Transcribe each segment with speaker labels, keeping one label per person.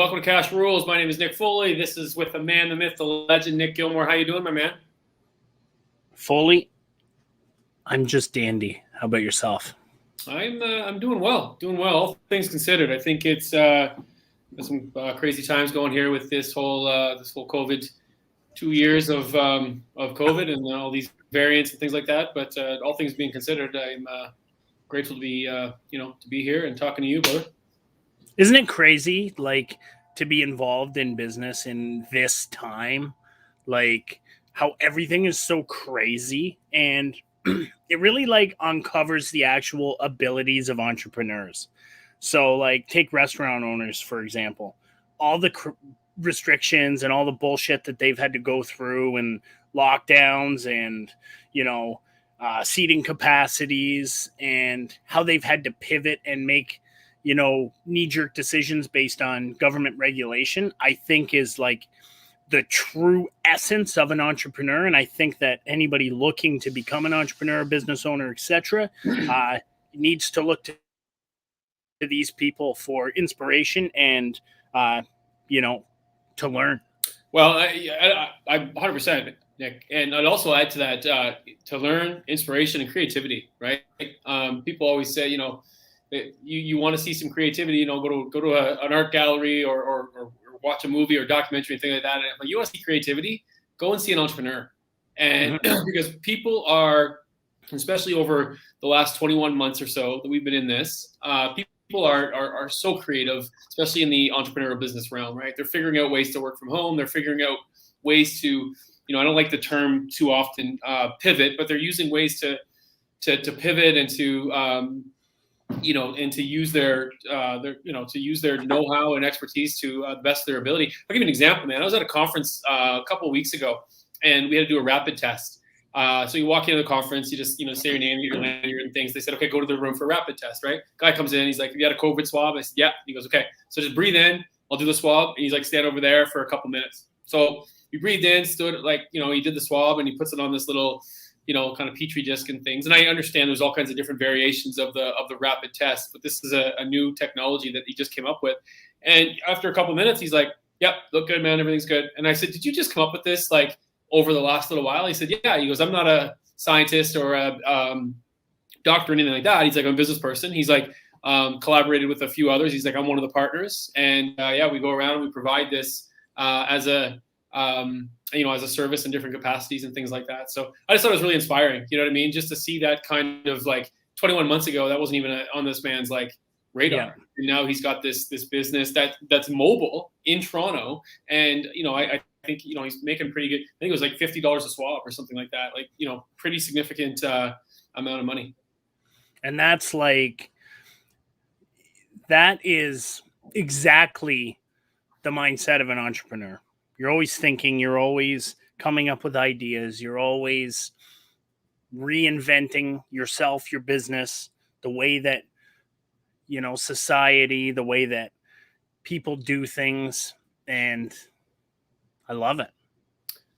Speaker 1: welcome to Cashrules. My name is Nick Foley. This is with the man, the myth, the legend, Nick Gilmore. How you doing, my man?
Speaker 2: Foley, I'm just dandy. How about yourself?
Speaker 1: I'm doing well. All things considered. I think it's there's some crazy times going here with this whole COVID. 2 years of COVID and all these variants and things like that. But all things being considered, I'm grateful to be to be here and talking to you, brother.
Speaker 2: Isn't it crazy, like, to be involved in business in this time? Like, how everything is so crazy, and it really, like, uncovers the actual abilities of entrepreneurs. So, like, take restaurant owners, for example. All the restrictions and all the bullshit that they've had to go through, and lockdowns and, seating capacities, and how they've had to pivot and make knee-jerk decisions based on government regulation, I think is like the true essence of an entrepreneur. And I think that anybody looking to become an entrepreneur, business owner, etc., needs to look to these people for inspiration and to learn.
Speaker 1: Well, I 100%, Nick, and I'd also add to that to learn, inspiration, and creativity. Right? People always say, you want to see some creativity, go to an art gallery or watch a movie or documentary and things like that. And if you want to see creativity, go and see an entrepreneur. And because people are, especially over the last 21 months or so that we've been in this, people are so creative, especially in the entrepreneurial business realm, right? They're figuring out ways to work from home. They're figuring out ways to, I don't like the term too often, pivot, but they're using ways to pivot and to, and to use their know-how and expertise to the best of their ability. I'll give you an example, man. I was at a conference a couple of weeks ago, and we had to do a rapid test. So you walk into the conference, you just, say your name, get your lanyard and things. They said, okay, go to the room for a rapid test, right? Guy comes in, he's like, you got a COVID swab? I said, yeah. He goes, okay, so just breathe in. I'll do the swab. And he's like, stand over there for a couple minutes. So we breathed in, stood he did the swab, and he puts it on this little, kind of petri disc and things. And I understand there's all kinds of different variations of the rapid test, but this is a new technology that he just came up with. And after a couple of minutes, he's like, yep, look good, man. Everything's good. And I said, did you just come up with this like over the last little while? He said, yeah. He goes, I'm not a scientist or a doctor or anything like that. He's like, I'm a business person. He's like, collaborated with a few others. He's like, I'm one of the partners. And we go around and we provide this as a service in different capacities and things like that. So I just thought it was really inspiring. You know what I mean? Just to see that kind of, like, 21 months ago, that wasn't even on this man's like radar. Yeah. And now he's got this business that's mobile in Toronto. And, I think, he's making pretty good. I think it was like $50 a swap or something like that. Like, pretty significant amount of money.
Speaker 2: And that is exactly the mindset of an entrepreneur. You're always thinking, you're always coming up with ideas, you're always reinventing yourself, your business, the way that, society, the way that people do things. And I love it.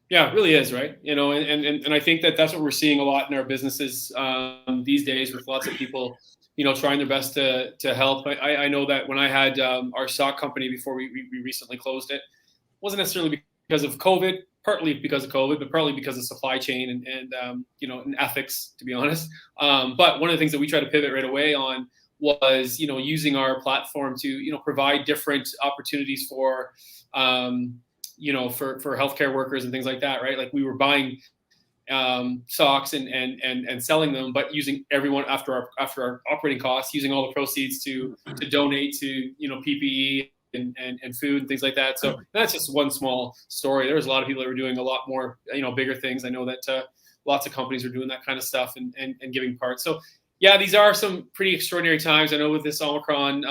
Speaker 1: Yeah, it really is, right? And I think that's what we're seeing a lot in our businesses these days, with lots of people, trying their best to help. I know that when I had our stock company before we recently closed it, wasn't necessarily because of COVID, partly because of COVID, but partly because of supply chain and ethics, to be honest. But one of the things that we tried to pivot right away on was, using our platform to, provide different opportunities for, for healthcare workers and things like that, right? Like, we were buying stocks and selling them, but using everyone after our operating costs, using all the proceeds to donate to, PPE and food and things like that. So that's just one small story. There was a lot of people that were doing a lot more, bigger things. I know that lots of companies are doing that kind of stuff and giving parts. So yeah, these are some pretty extraordinary times. I know with this Omicron,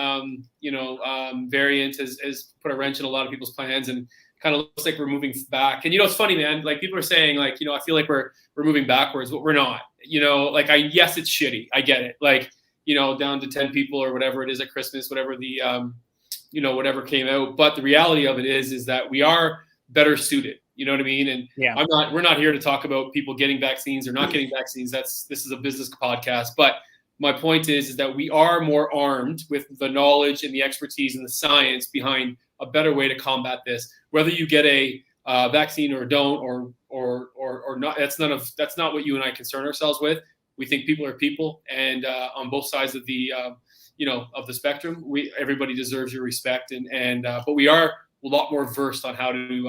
Speaker 1: variant has put a wrench in a lot of people's plans, and kind of looks like we're moving back. And, it's funny, man, like, people are saying, like, I feel like we're moving backwards, but we're not, yes, it's shitty. I get it. Like, down to 10 people or whatever it is at Christmas, whatever the, whatever came out. But the reality of it is that we are better suited. You know what I mean? And
Speaker 2: yeah.
Speaker 1: We're not here to talk about people getting vaccines or not getting vaccines. This is a business podcast. But my point is that we are more armed with the knowledge and the expertise and the science behind a better way to combat this. Whether you get a vaccine or don't, or not, that's not what you and I concern ourselves with. We think people are people, and on both sides of the of the spectrum, everybody deserves your respect, but we are a lot more versed on how to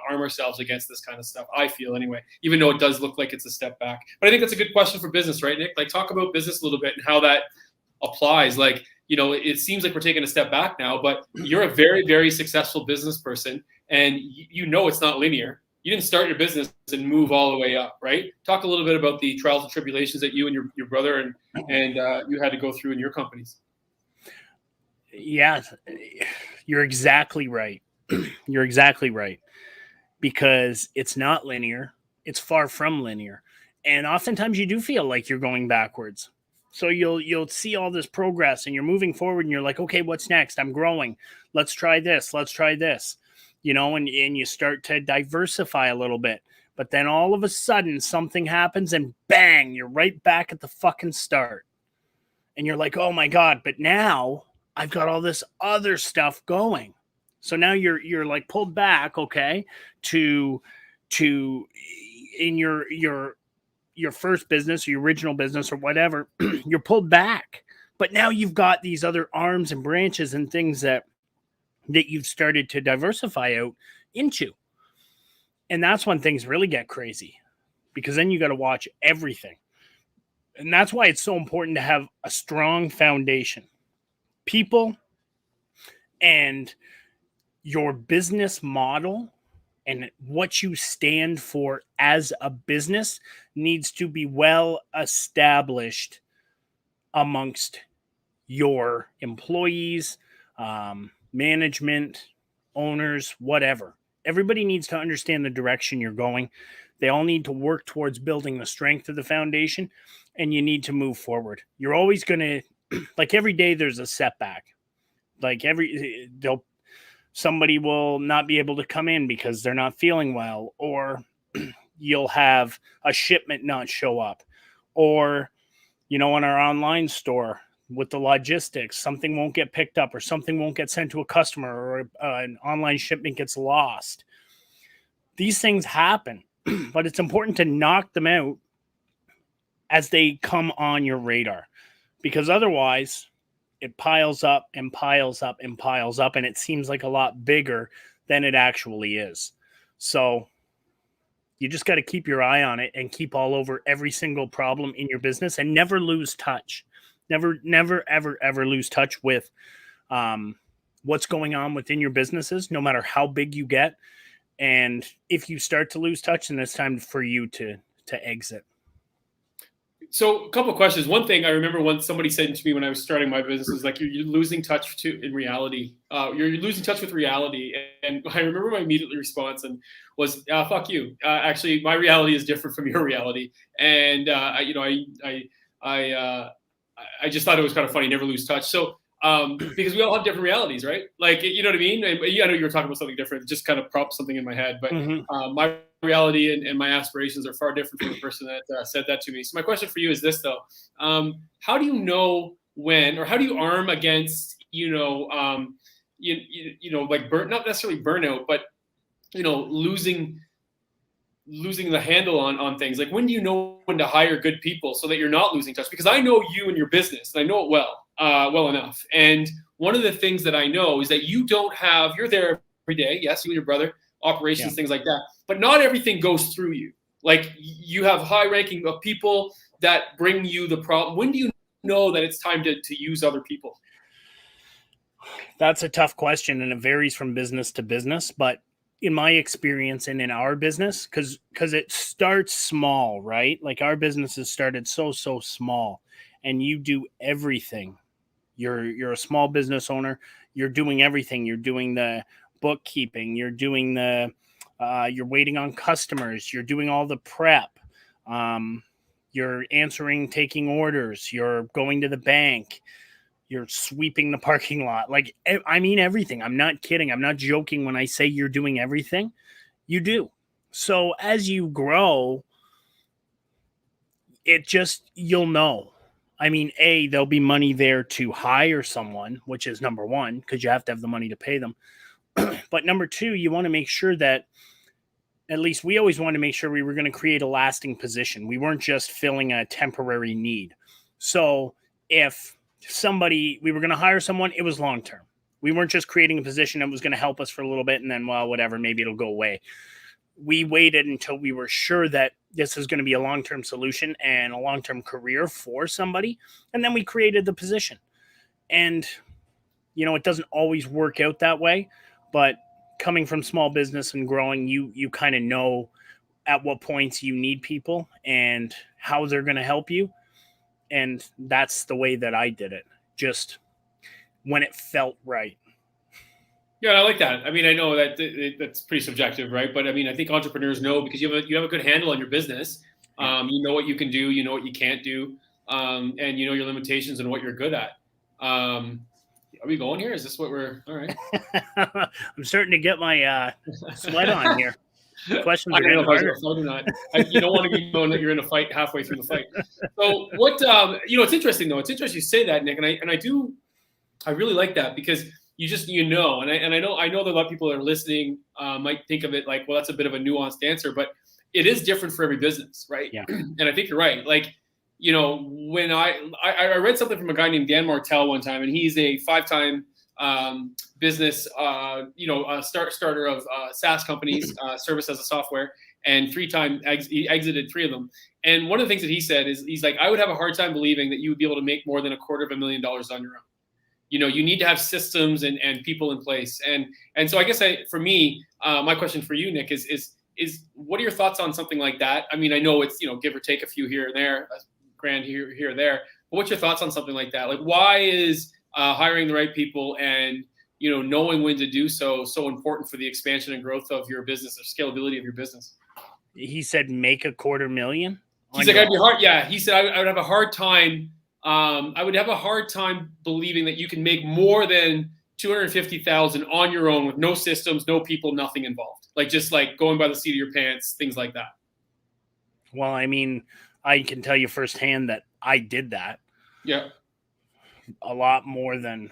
Speaker 1: arm ourselves against this kind of stuff. I feel anyway, even though it does look like it's a step back. But I think that's a good question for business, right, Nick? Like, talk about business a little bit and how that applies. Like, it seems like we're taking a step back now, but you're a very, very successful business person, and it's not linear. You didn't start your business and move all the way up, right? Talk a little bit about the trials and tribulations that you and your brother and you had to go through in your companies.
Speaker 2: Yeah, you're exactly right. You're exactly right, because it's not linear. It's far from linear. And oftentimes you do feel like you're going backwards. So you'll see all this progress and you're moving forward and you're like, okay, what's next? I'm growing. Let's try this. Let's try this. And you start to diversify a little bit. But then all of a sudden something happens and bang, you're right back at the fucking start. And you're like, oh my God, but now I've got all this other stuff going. So now you're like pulled back, okay, to in your first business or your original business or whatever, you're pulled back. But now you've got these other arms and branches and things that you've started to diversify out into. And that's when things really get crazy, because then you got to watch everything. And that's why it's so important to have a strong foundation. People and your business model and what you stand for as a business needs to be well established amongst your employees, management, owners, whatever. Everybody needs to understand the direction you're going. They all need to work towards building the strength of the foundation, and you need to move forward. You're always going to, like, every day there's a setback. Like somebody will not be able to come in because they're not feeling well, or you'll have a shipment not show up, or, in our online store with the logistics, something won't get picked up or something won't get sent to a customer, or an online shipment gets lost. These things happen, but it's important to knock them out as they come on your radar, because otherwise it piles up and piles up and piles up, and it seems like a lot bigger than it actually is. So you just got to keep your eye on it and keep all over every single problem in your business, and never lose touch. Never, ever, ever lose touch with what's going on within your businesses, no matter how big you get. And if you start to lose touch, then it's time for you to exit.
Speaker 1: So a couple of questions. One thing I remember once somebody said to me when I was starting my business is like, you're losing touch in reality. You're losing touch with reality. And I remember my immediate response was, fuck you. Actually, my reality is different from your reality. And, I just thought it was kind of funny, never lose touch. So, because we all have different realities, right? Like, you know what I mean? And I know you were talking about something different, just kind of propped something in my head, but my reality and my aspirations are far different from the person that said that to me. So my question for you is this, though. How do you know when, or how do you arm against, not necessarily burnout, but, losing the handle on things? Like, when do you know when to hire good people so that you're not losing touch? Because I know you and your business, and I know it well enough. And one of the things that I know is that you're there every day. Yes, you and your brother, operations, things like that. But not everything goes through you. Like, you have high ranking of people that bring you the problem. When do you know that it's time to use other people?
Speaker 2: That's a tough question, and it varies from business to business. But in my experience and in our business, because it starts small, right? Like, our business has started so small, and you do everything. You're a small business owner. You're doing everything. You're doing the bookkeeping. You're doing you're waiting on customers. You're doing all the prep. You're taking orders. You're going to the bank. You're sweeping the parking lot. Like, I mean, everything. I'm not kidding. I'm not joking when I say you're doing everything. You do. So as you grow, you'll know. I mean, there'll be money there to hire someone, which is number one, because you have to have the money to pay them. But number two, you want to make sure that, at least we always wanted to make sure we were going to create a lasting position. We weren't just filling a temporary need. So if we were going to hire someone, it was long term. We weren't just creating a position that was going to help us for a little bit and then, well, whatever, maybe it'll go away. We waited until we were sure that this is going to be a long-term solution and a long-term career for somebody. And then we created the position. And, it doesn't always work out that way, but coming from small business and growing, you kind of know at what points you need people and how they're going to help you. And that's the way that I did it, just when it felt right.
Speaker 1: Yeah, I like that. I mean, I know that that's pretty subjective, right? But I mean, I think entrepreneurs know, because you have a good handle on your business. You know what you can do, you know what you can't do, and you know your limitations and what you're good at. Are we going here? Is this what we're all right?
Speaker 2: I'm starting to get my sweat on here. Questions
Speaker 1: I don't know if I was going to fight or not. You don't want to be knowing that you're in a fight halfway through the fight. So what? It's interesting though. It's interesting you say that, Nick, and I really like that, because and I know that a lot of people that are listening might think of it like, well, that's a bit of a nuanced answer, but it is different for every business, right?
Speaker 2: Yeah.
Speaker 1: And I think you're right. Like, when I read something from a guy named Dan Martell one time, and he's a 5-time business, starter of SaaS companies, service as a software, and 3-time he exited 3 of them. And one of the things that he said is, he's like, I would have a hard time believing that you would be able to make more than $250,000 on your own. You need to have systems and people in place. And so I guess for me, my question for you, Nick, is what are your thoughts on something like that? I mean, I know it's, give or take a few here and there, a grand here or there, but what's your thoughts on something like that? Like, why is hiring the right people and, knowing when to do so important for the expansion and growth of your business, or scalability of your business?
Speaker 2: He said, make $250,000.
Speaker 1: He's like, I'd be hard. Yeah. He said, I would have a hard time. I would have a hard time believing that you can make more than $250,000 on your own with no systems, no people, nothing involved. Like, just like going by the seat of your pants, things like that.
Speaker 2: Well, I mean, I can tell you firsthand that I did that.
Speaker 1: Yeah.
Speaker 2: A lot more than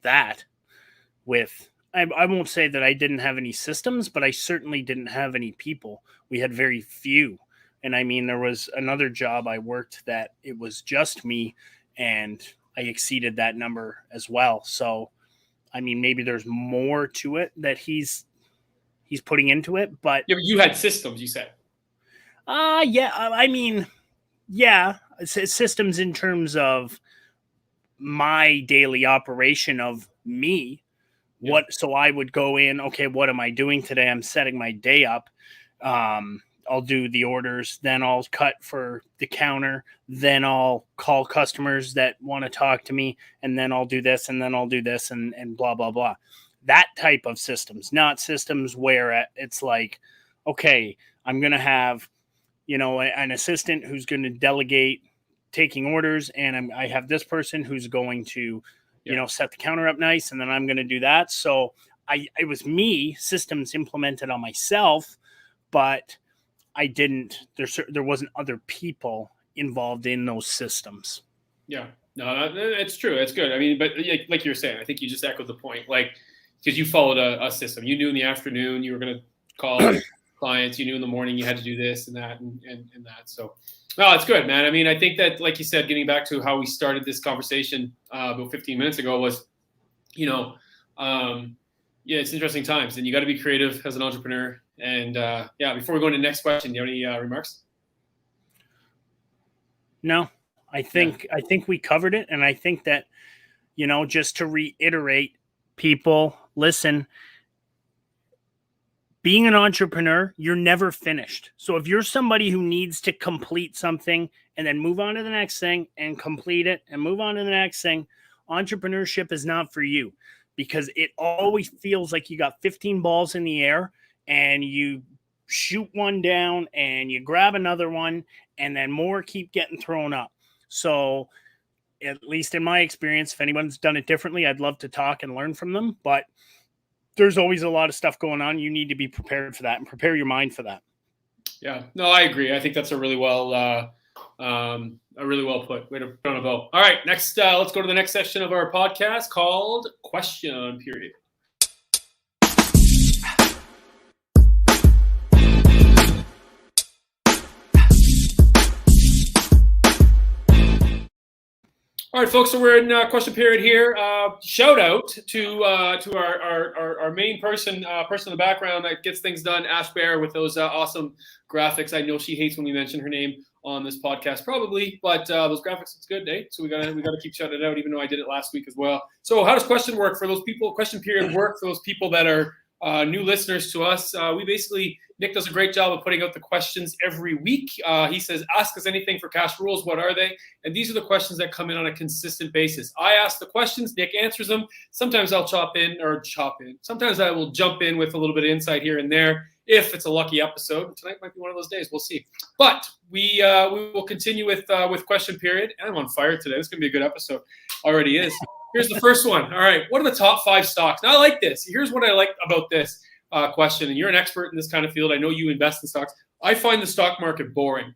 Speaker 2: that. I won't say that I didn't have any systems, but I certainly didn't have any people. We had very few. And I mean, there was another job I worked that it was just me, and I exceeded that number as well. So, I mean, maybe there's more to it that he's putting into it, but
Speaker 1: yeah, but you had systems, you said.
Speaker 2: Yeah. I mean, yeah, systems in terms of my daily operation of me. Yeah. So I would go in, okay, what am I doing today? I'm setting my day up. I'll do the orders, then I'll cut for the counter, then I'll call customers that want to talk to me, and then I'll do this, and then I'll do this, and blah, blah, blah. That type of systems, not systems where it's like, okay, I'm going to have, an assistant who's going to delegate taking orders, and I have this person who's going to, set the counter up nice, and then I'm going to do that. So it was me, systems implemented on myself, but I didn't, there wasn't other people involved in those systems.
Speaker 1: Yeah, no, it's true. It's good. I mean, but like you're saying, I think you just echoed the point, like, because you followed a system. You knew in the afternoon you were going to call clients. You knew in the morning you had to do this and that and that. So, no, it's good, man. I mean, I think that, like you said, getting back to how we started this conversation about 15 minutes ago was, it's interesting times, and you got to be creative as an entrepreneur. And before we go into the next question, do you have any remarks?
Speaker 2: No, I think we covered it. And I think that, just to reiterate, people, listen, being an entrepreneur, you're never finished. So if you're somebody who needs to complete something and then move on to the next thing and complete it and move on to the next thing, entrepreneurship is not for you, because it always feels like you got 15 balls in the air and you shoot one down and you grab another one, and then more keep getting thrown up. So at least in my experience, if anyone's done it differently, I'd love to talk and learn from them, but there's always a lot of stuff going on. You need to be prepared for that and prepare your mind for that.
Speaker 1: Yeah, no, I agree. I think that's a really well Really well put. Way to put on a bow. All right, next, let's go to the next section of our podcast called Question Period. All right, folks. So we're in question period here. Shout out to our main person in the background that gets things done, Ash Bear, with those awesome graphics. I know she hates when we mention her name on this podcast, probably, but those graphics, it's good, eh? So we gotta keep shouting it out, even though I did it last week as well. So how does question work for those people? Question period work for those people that are new listeners to us. We basically, Nick does a great job of putting out the questions every week. He says, ask us anything for Cashrules. What are they? And these are the questions that come in on a consistent basis. I ask the questions, Nick answers them. Sometimes I'll chop in. Sometimes I will jump in with a little bit of insight here and there if it's a lucky episode. Tonight might be one of those days. We'll see. But we will continue with question period. And I'm on fire today. This is going to be a good episode. Already is. Here's the first one. All right. What are the top 5 stocks? Now, I like this. Here's what I like about this question. And you're an expert in this kind of field. I know you invest in stocks. I find the stock market boring.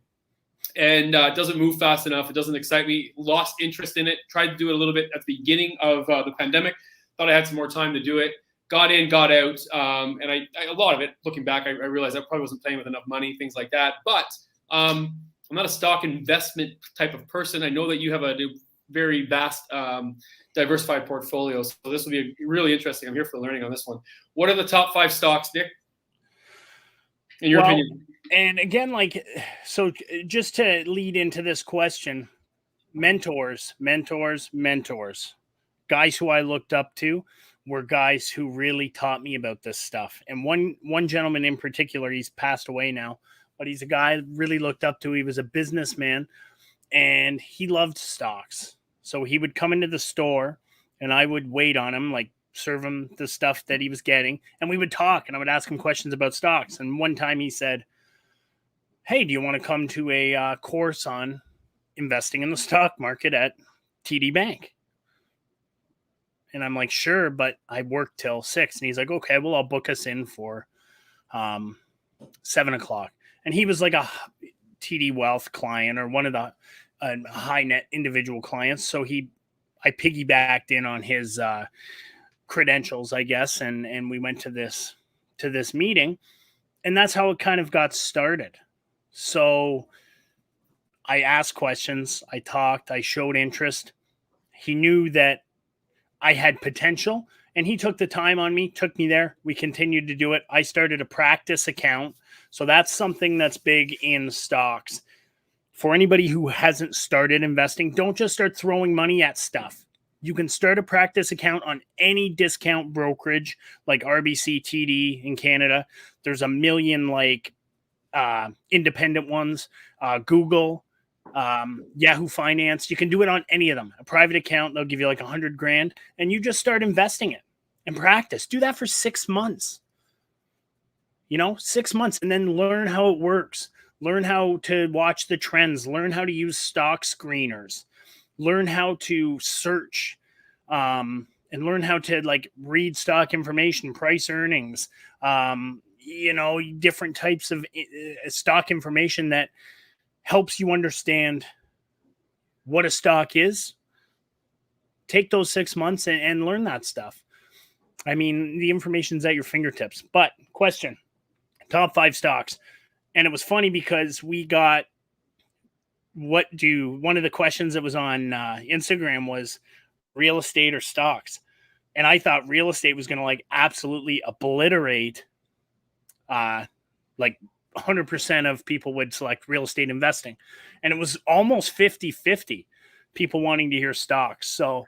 Speaker 1: And it doesn't move fast enough. It doesn't excite me. Lost interest in it. Tried to do it a little bit at the beginning of the pandemic. Thought I had some more time to do it. Got in, got out. And I a lot of it, looking back, I realized I probably wasn't playing with enough money, things like that. But I'm not a stock investment type of person. I know that you have a very vast, diversified portfolio. So this will be really interesting. I'm here for learning on this one. What are the top 5 stocks, Nick? In your opinion?
Speaker 2: And again, so just to lead into this question, mentors. Guys who I looked up to were guys who really taught me about this stuff. And one gentleman in particular, he's passed away now, but he's a guy I really looked up to. He was a businessman and he loved stocks. So he would come into the store and I would wait on him, serve him the stuff that he was getting. And we would talk and I would ask him questions about stocks. And one time he said, hey, do you want to come to a course on investing in the stock market at TD Bank? And I'm like, sure, but I work till 6. And he's like, okay, well, I'll book us in for 7 o'clock. And he was like a TD Wealth client or one of the high net individual clients. So I piggybacked in on his credentials, I guess. And we went to this meeting. And that's how it kind of got started. So I asked questions, I talked, I showed interest. He knew that I had potential and he took the time on me, took me there. We continued to do it. I started a practice account. So that's something that's big in stocks. For anybody who hasn't started investing, don't just start throwing money at stuff. You can start a practice account on any discount brokerage like RBC, TD in Canada. There's a million independent ones, Google, Yahoo Finance. You can do it on any of them. A private account, they'll give you $100,000 and you just start investing it and practice. Do that for 6 months. 6 months, and then learn how it works. Learn how to watch the trends. Learn how to use stock screeners. Learn how to search, and learn how to read stock information, price earnings, different types of stock information that helps you understand what a stock is. Take those 6 months and learn that stuff. I mean, the information's at your fingertips. But question, top 5 stocks. And it was funny because we got one of the questions that was on Instagram was real estate or stocks. And I thought real estate was going to absolutely obliterate 100% of people would select real estate investing. And it was almost 50-50 people wanting to hear stocks. So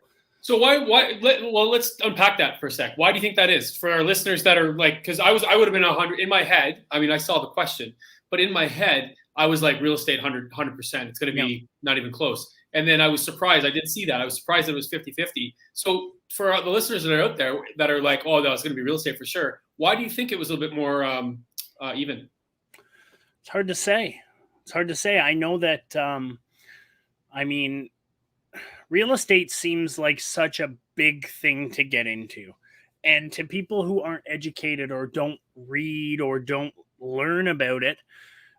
Speaker 1: why let's unpack that for a sec. Why do you think that is for our listeners that are because I would have been 100 in my head. I mean, I saw the question, but in my head, I was like real estate 100%. It's going to be not even close. And then I was surprised. I did see that. I was surprised that it was 50-50. So for the listeners that are out there that are like, oh, no, it's going to be real estate for sure. Why do you think it was a little bit more even?
Speaker 2: It's hard to say. I know that, real estate seems like such a big thing to get into. And to people who aren't educated or don't read or don't learn about it,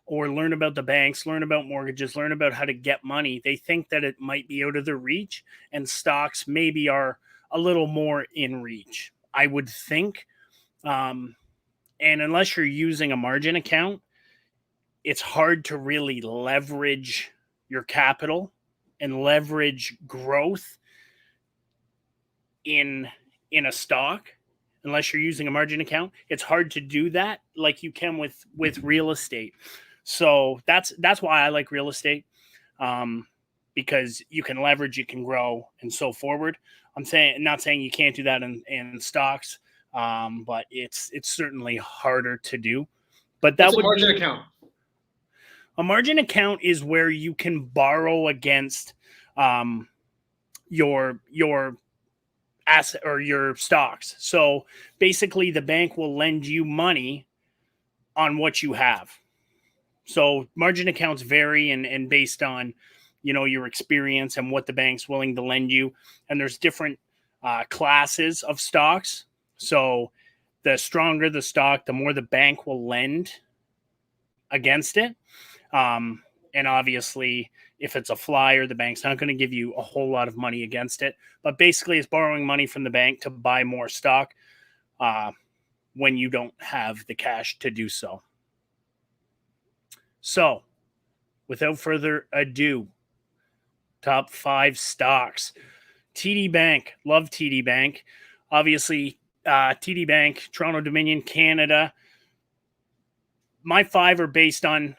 Speaker 2: or learn about the banks, learn about mortgages, learn about how to get money, they think that it might be out of their reach, and stocks maybe are a little more in reach, I would think. And unless you're using a margin account, it's hard to really leverage your capital and leverage growth in a stock unless you're using a margin account. It's hard to do that like you can with real estate. So that's why I like real estate, because you can leverage, you can grow, and so forward. I'm saying, not saying you can't do that in stocks, but it's certainly harder to do. But that
Speaker 1: What's a
Speaker 2: would
Speaker 1: margin
Speaker 2: be
Speaker 1: account?
Speaker 2: a margin account is where you can borrow against your asset or your stocks. So basically, the bank will lend you money on what you have. So margin accounts vary and based on, your experience and what the bank's willing to lend you. And there's different classes of stocks. So the stronger the stock, the more the bank will lend against it. And obviously, if it's a flyer, the bank's not going to give you a whole lot of money against it. But basically, it's borrowing money from the bank to buy more stock when you don't have the cash to do so. So, without further ado, top 5 stocks. TD Bank. Love TD Bank. Obviously, TD Bank, Toronto Dominion, Canada. My 5 are based on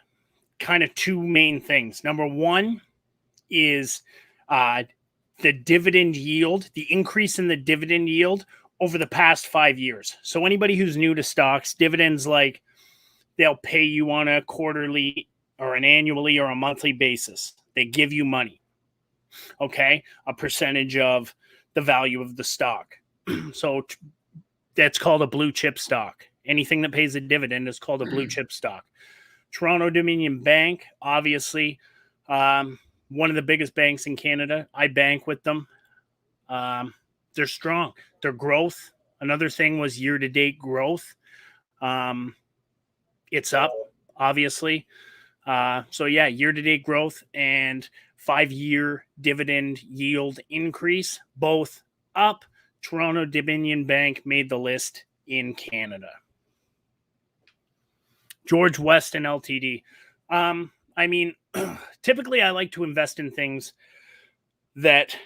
Speaker 2: kind of 2 main things. Number 1 is the dividend yield, the increase in the dividend yield over the past 5 years. So anybody who's new to stocks, dividends, like, they'll pay you on a quarterly or an annually or a monthly basis. They give you money, okay? A percentage of the value of the stock. So that's called a blue chip stock. Anything that pays a dividend is called a blue chip stock. Toronto Dominion Bank, obviously, one of the biggest banks in Canada. I bank with them. They're strong. Their growth, another thing was year-to-date growth. It's up, obviously. So, yeah, year-to-date growth and 5-year dividend yield increase, both up. Toronto Dominion Bank made the list in Canada. George Weston Ltd. I mean, typically I like to invest in things that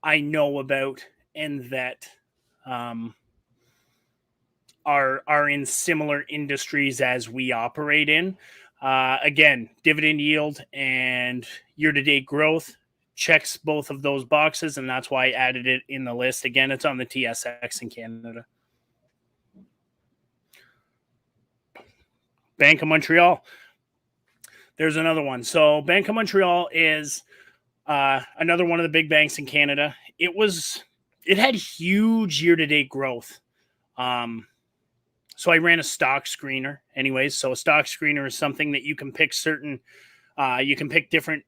Speaker 2: I know about and that are in similar industries as we operate in. Again, dividend yield and year-to-date growth checks both of those boxes, and that's why I added it in the list. Again, it's on the TSX in Canada. Bank of Montreal. There's another one. So Bank of Montreal is another one of the big banks in Canada. It had huge year-to-date growth. So I ran a stock screener anyways. So a stock screener is something that you can pick you can pick different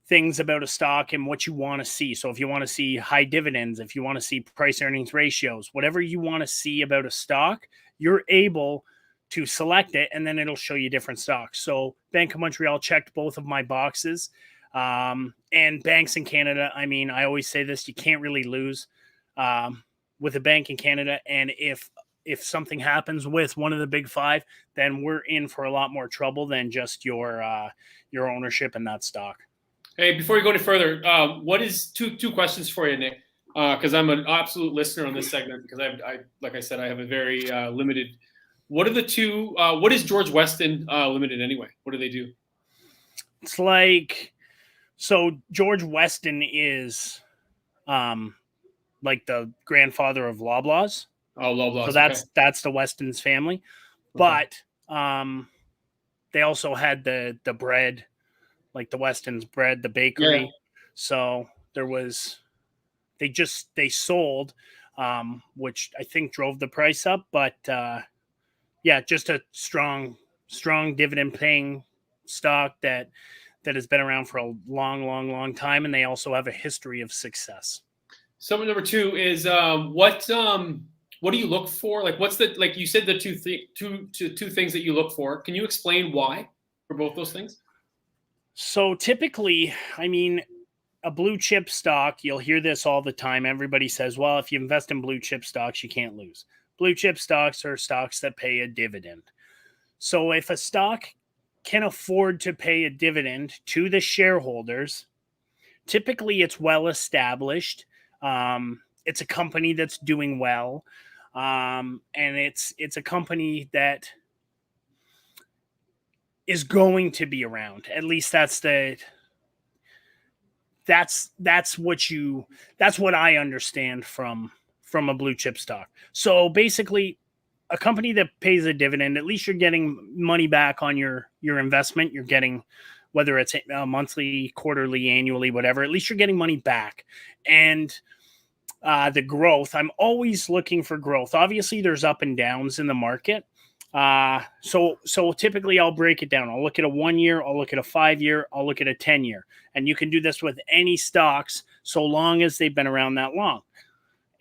Speaker 2: things about a stock and what you want to see. So if you want to see high dividends, if you want to see price earnings ratios, whatever you want to see about a stock, you're able to select it, and then it'll show you different stocks. So Bank of Montreal checked both of my boxes. And banks in Canada, I mean, I always say this, you can't really lose with a bank in Canada. And if something happens with one of the big 5, then we're in for a lot more trouble than just your ownership in that stock.
Speaker 1: Hey, before you go any further, what is two questions for you, Nick? Because I'm an absolute listener on this segment, because I like I said, I have a very limited. What are the two? What is George Weston Limited anyway? What do they do?
Speaker 2: It's like, so George Weston is like the grandfather of Loblaws.
Speaker 1: Oh, Loblaws.
Speaker 2: So that's the Weston's family. Okay. But they also had the bread, like the Weston's bread, the bakery. Yeah. So they sold, which I think drove the price up. But yeah, just a strong dividend paying stock that has been around for a long time. And they also have a history of success.
Speaker 1: So number 2 is what do you look for? Like, what's the, like you said, the two things that you look for. Can you explain why? for both those things?
Speaker 2: So typically, I mean, a blue chip stock, you'll hear this all the time. Everybody says, well, if you invest in blue chip stocks, you can't lose. Blue chip stocks are stocks that pay a dividend. So if a stock can afford to pay a dividend to the shareholders, typically it's well established. It's a company that's doing well. And it's a company that is going to be around. At least that's what I understand from a blue chip stock. So basically, a company that pays a dividend, at least you're getting money back on your investment. You're getting, whether it's monthly, quarterly, annually, whatever, at least you're getting money back. And the growth, I'm always looking for growth. Obviously, there's up and downs in the market. So typically I'll break it down. I'll look at a 1 year, I'll look at a 5 year, I'll look at a 10 year. And you can do this with any stocks so long as they've been around that long.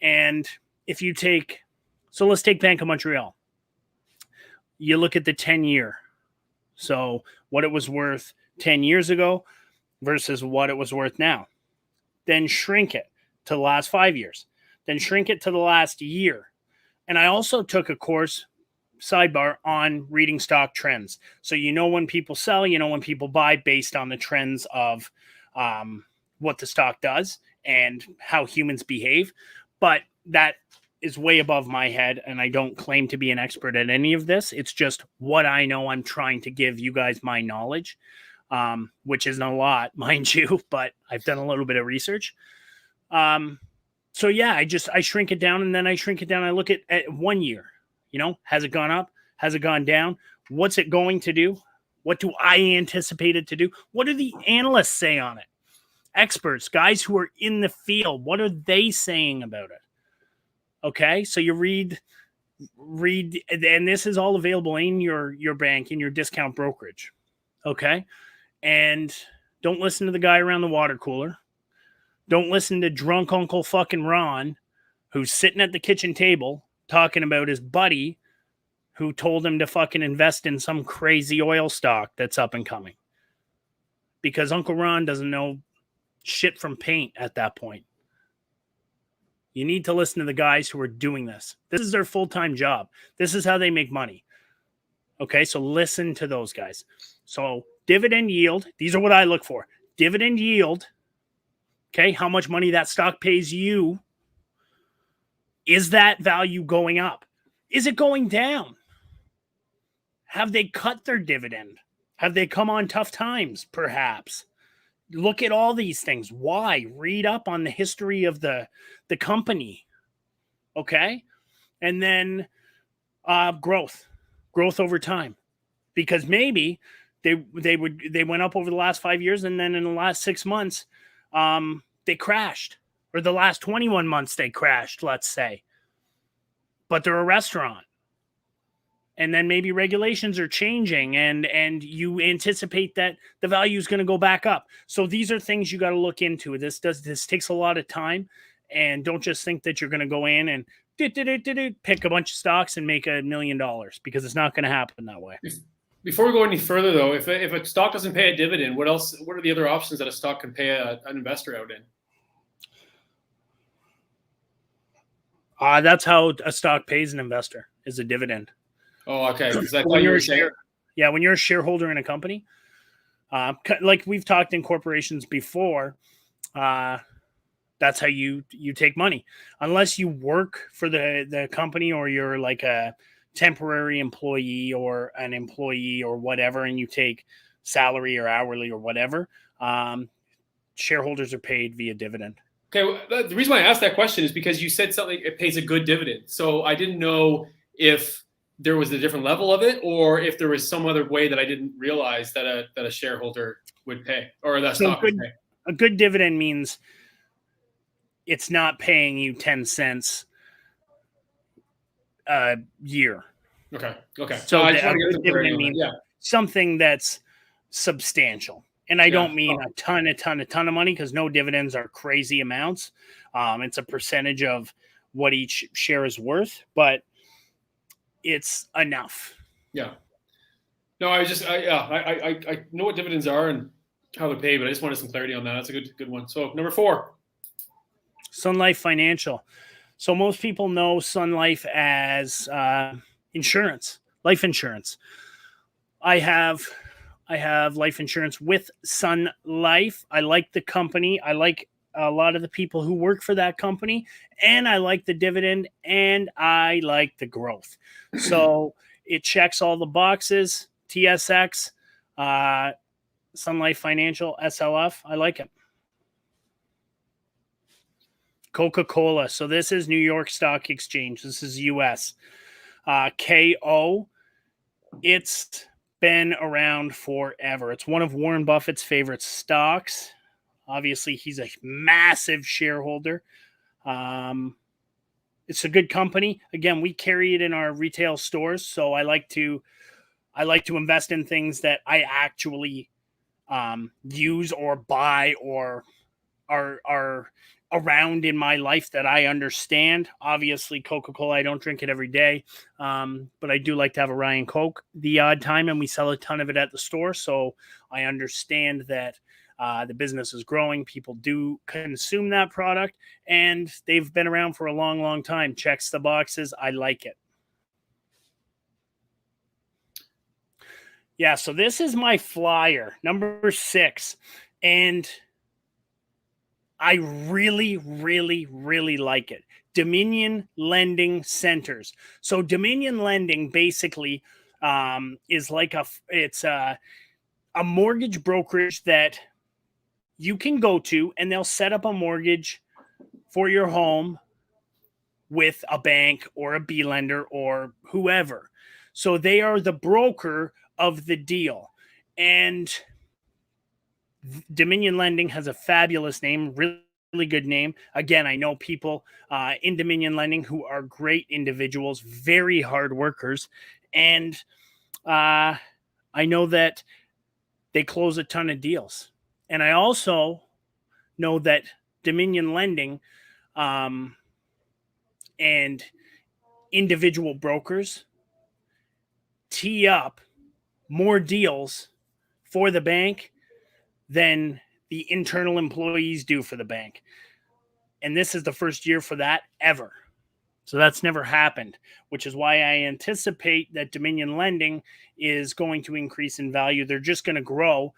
Speaker 2: And if you so let's take Bank of Montreal. You look at the 10 year. So what it was worth 10 years ago versus what it was worth now. Then shrink it to the last 5 years. Then shrink it to the last year. And I also took a course, sidebar, on reading stock trends. So you know when people sell, you know when people buy, based on the trends of what the stock does and how humans behave. But that is way above my head, and I don't claim to be an expert at any of this. It's just what I know. I'm trying to give you guys my knowledge, which isn't a lot, mind you, but I've done a little bit of research. So yeah, I shrink it down, and then I shrink it down. I look at 1 year. Has it gone up? Has it gone down? What's it going to do? What do I anticipate it to do? What do the analysts say on it? Experts, guys who are in the field, what are they saying about it? Okay, so you read, and this is all available in your bank, in your discount brokerage. Okay, and don't listen to the guy around the water cooler. Don't listen to drunk Uncle fucking Ron, who's sitting at the kitchen table talking about his buddy who told him to fucking invest in some crazy oil stock that's up and coming. Because Uncle Ron doesn't know shit from paint at that point. You need to listen to the guys who are doing this. This is their full-time job. This is how they make money. Okay, so listen to those guys. So dividend yield, these are what I look for. Dividend yield, okay, how much money that stock pays you. Is that value going up? Is it going down? Have they cut their dividend? Have they come on tough times, perhaps? Look at all these things. Why? Read up on the history of the company. Okay? And then growth over time. Because maybe they went up over the last 5 years, and then in the last 6 months, they crashed. Or the last 21 months they crashed, let's say. But they're a restaurant. And then maybe regulations are changing, and you anticipate that the value is going to go back up. So these are things you got to look into. This takes a lot of time, and don't just think that you're going to go in and pick a bunch of stocks and make $1 million, because it's not going to happen that way.
Speaker 1: Before we go any further, though, if a stock doesn't pay a dividend, what are the other options that a stock can pay an investor out in?
Speaker 2: That's how a stock pays an investor, is a dividend.
Speaker 1: Oh, okay.
Speaker 2: When you're a shareholder in a company, like we've talked in corporations before, that's how you take money. Unless you work for the company, or you're like a temporary employee or an employee or whatever, and you take salary or hourly or whatever, shareholders are paid via dividend.
Speaker 1: Okay, well, the reason why I asked that question is because you said something, it pays a good dividend. So I didn't know if there was a different level of it, or if there was some other way that I didn't realize that a shareholder would pay, or that stock would pay.
Speaker 2: A good dividend means it's not paying you 10 cents a year.
Speaker 1: Okay.
Speaker 2: So a good dividend means something that's substantial. And I don't mean a ton of money, because no dividends are crazy amounts. It's a percentage of what each share is worth, but it's enough.
Speaker 1: Yeah. No, I know what dividends are and how they pay, but I just wanted some clarity on that. That's a good one. So number 4.
Speaker 2: Sun Life Financial. So most people know Sun Life as insurance, life insurance. I have life insurance with Sun Life. I like the company. I like a lot of the people who work for that company, and I like the dividend, and I like the growth. So it checks all the boxes. TSX, Sun Life Financial, SLF. I like it. Coca-Cola. So this is New York Stock Exchange. This is US. KO. It's been around forever. It's one of Warren Buffett's favorite stocks. Obviously, he's a massive shareholder. It's a good company. Again, we carry it in our retail stores, so I like to invest in things that I actually use or buy or are around in my life that I understand. Obviously, Coca-Cola, I don't drink it every day, but I do like to have a Ryan Coke the odd time, and we sell a ton of it at the store. So I understand that the business is growing. People do consume that product, and they've been around for a long, long time. Checks the boxes. I like it. Yeah, so this is my flyer, number 6. And I really, really, really like it. Dominion Lending Centers. So Dominion Lending basically is like it's a mortgage brokerage that you can go to, and they'll set up a mortgage for your home with a bank or a B lender or whoever. So they are the broker of the deal. And Dominion Lending has a fabulous name, really good name. Again, I know people in Dominion Lending who are great individuals, very hard workers. And I know that they close a ton of deals. And I also know that Dominion Lending and individual brokers tee up more deals for the bank than the internal employees do for the bank. And this is the first year for that ever. So that's never happened, which is why I anticipate that Dominion Lending is going to increase in value. They're just going to grow.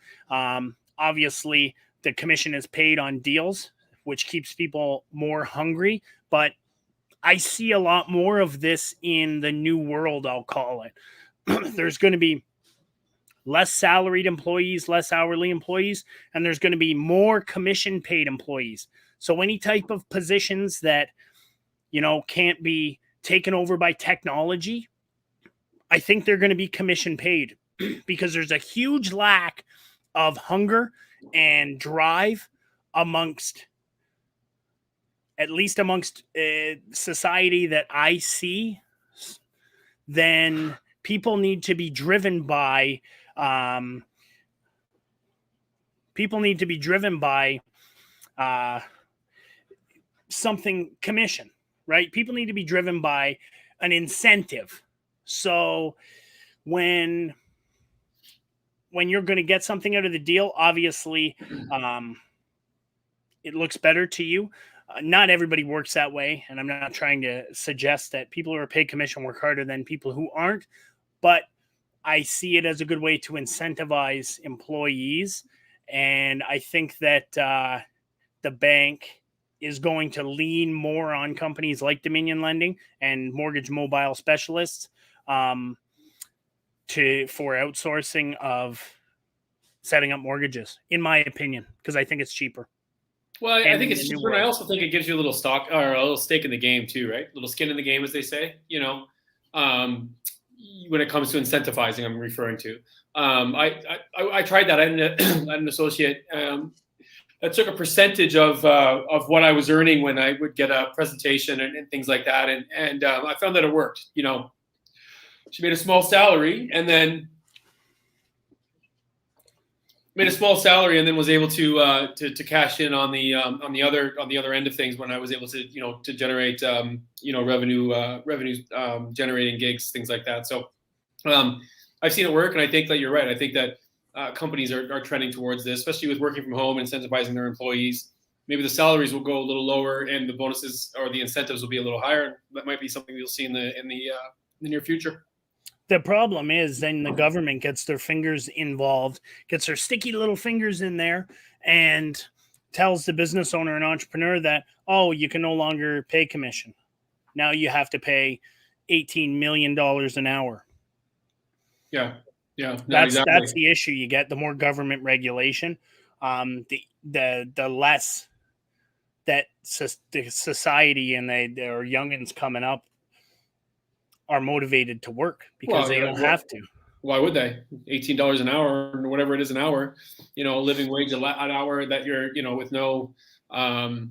Speaker 2: Obviously, the commission is paid on deals, which keeps people more hungry. But I see a lot more of this in the new world, I'll call it. There's going to be less salaried employees, less hourly employees, and there's going to be more commission paid employees. So any type of positions that, can't be taken over by technology, I think they're going to be commission paid because there's a huge lack of hunger and drive amongst society that I see. Then people need to be driven by something commission, right? People need to be driven by an incentive. So when you're going to get something out of the deal, obviously it looks better to you. Not everybody works that way, and I'm not trying to suggest that people who are paid commission work harder than people who aren't, but I see it as a good way to incentivize employees. And I think that the bank is going to lean more on companies like Dominion Lending and mortgage mobile specialists for outsourcing of setting up mortgages, in my opinion, because I think it's cheaper.
Speaker 1: Well, I think it's cheaper, and I also think it gives you a little stock or a little stake in the game too, right? A little skin in the game, as they say. When it comes to incentivizing, I'm referring to. I tried that. I had an associate that took a percentage of what I was earning when I would get a presentation and things like that, and I found that it worked. She made a small salary and then was able to cash in on the other end of things when I was able to generate revenue generating gigs, things like that. So I've seen it work, and I think that you're right. I think that companies are trending towards this, especially with working from home, incentivizing their employees. Maybe the salaries will go a little lower, and the bonuses or the incentives will be a little higher. That might be something you'll see in the near future.
Speaker 2: The problem is then the government gets their fingers involved, gets their sticky little fingers in there, and tells the business owner and entrepreneur that, oh, you can no longer pay commission. Now you have to pay $18 million an hour.
Speaker 1: Yeah. Yeah.
Speaker 2: That's
Speaker 1: exactly.
Speaker 2: the issue you get. The more government regulation, the less that the society and their youngins coming up are motivated to work because they don't have to.
Speaker 1: Why would they? $18 an hour or whatever it is an hour, living wage an hour that you're, with no, no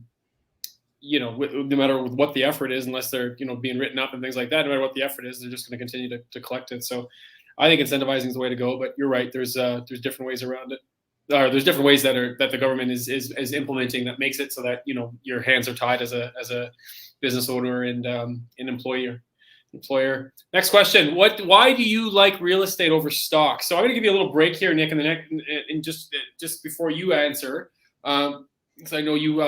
Speaker 1: matter what the effort is, unless they're, being written up and things like that, no matter what the effort is, they're just going to continue to collect it. So I think incentivizing is the way to go, but you're right. There's different ways around it. There's different ways that the government is implementing that makes it so that, your hands are tied as a business owner and an employer. Next question. Why do you like real estate over stock? So I'm going to give you a little break here, Nick, and just before you answer, because I know you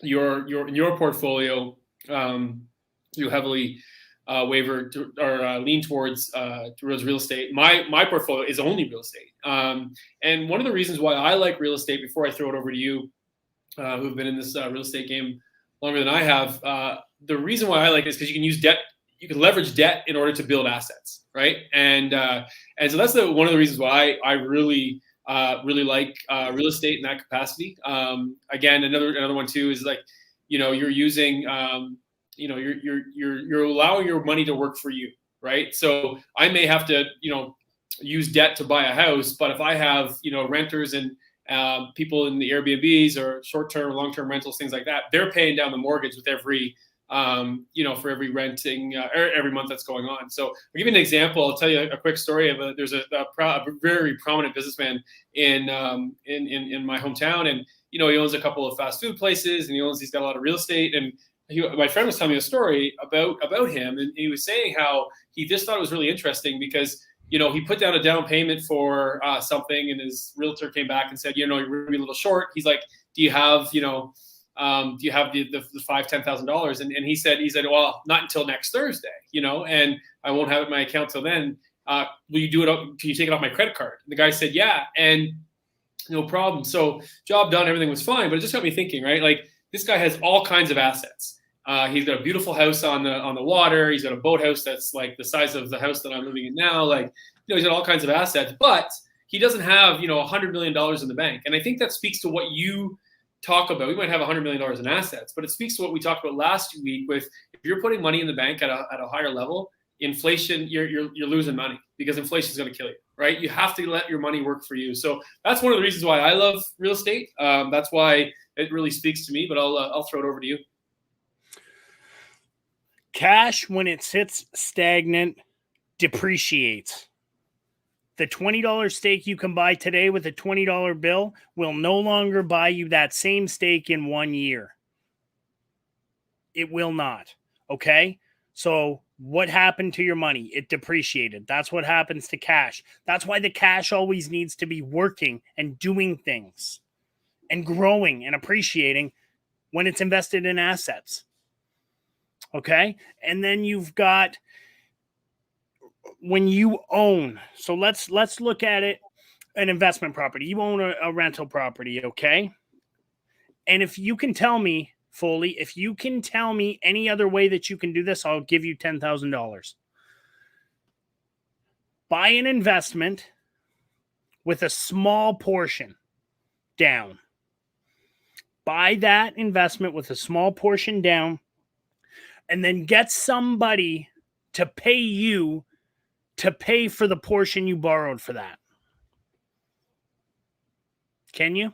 Speaker 1: your in your portfolio you heavily waver or lean towards real estate. My portfolio is only real estate, and one of the reasons why I like real estate, before I throw it over to you, who've been in this real estate game longer than I have, the reason why I like it is because you can use debt. You can leverage debt in order to build assets, right? And so that's one of the reasons why I really like real estate in that capacity. Again, another one too is like, you're using, you're allowing your money to work for you, right? So I may have to, use debt to buy a house, but if I have, renters and people in the Airbnbs or short-term, long-term rentals, things like that, they're paying down the mortgage with every for every renting every month that's going on. So I'll give you an example. I'll tell you a quick story of there's a very prominent businessman in my hometown, and he owns a couple of fast food places, and he's got a lot of real estate. And my friend was telling me a story about him, and he was saying how he just thought it was really interesting because he put down a down payment for something, and his realtor came back and said, you're really a little short. He's like, do you have the $5,000-$10,000? And he said, well, not until next Thursday, and I won't have it in my account till then. Will you do it? Can you take it off my credit card? And the guy said, yeah, and no problem. So job done, everything was fine, but it just got me thinking, right? Like, this guy has all kinds of assets. He's got a beautiful house on the water. He's got a boathouse that's like the size of the house that I'm living in now. Like, he's got all kinds of assets, but he doesn't have, $100 million in the bank. And I think that speaks to what you talk about. We might have $100 million in assets, but it speaks to what we talked about last week with, if you're putting money in the bank at a higher level, inflation, you're losing money because inflation is going to kill you, right? You have to let your money work for you. So that's one of the reasons why I love real estate. That's why it really speaks to me, but I'll throw it over to you.
Speaker 2: Cash, when it sits stagnant, depreciates. The $20 steak you can buy today with a $20 bill will no longer buy you that same steak in 1 year. It will not. Okay? So what happened to your money? It depreciated. That's what happens to cash. That's why the cash always needs to be working and doing things and growing and appreciating when it's invested in assets. Okay? And then you've got when you own. So let's look at it, an investment property. You own a rental property, okay? And if you can tell me, Foley, if you can tell me any other way that you can do this, I'll give you $10,000. Buy an investment with a small portion down. Buy that investment with a small portion down, and then get somebody to pay you to pay for the portion you borrowed for that. Can you?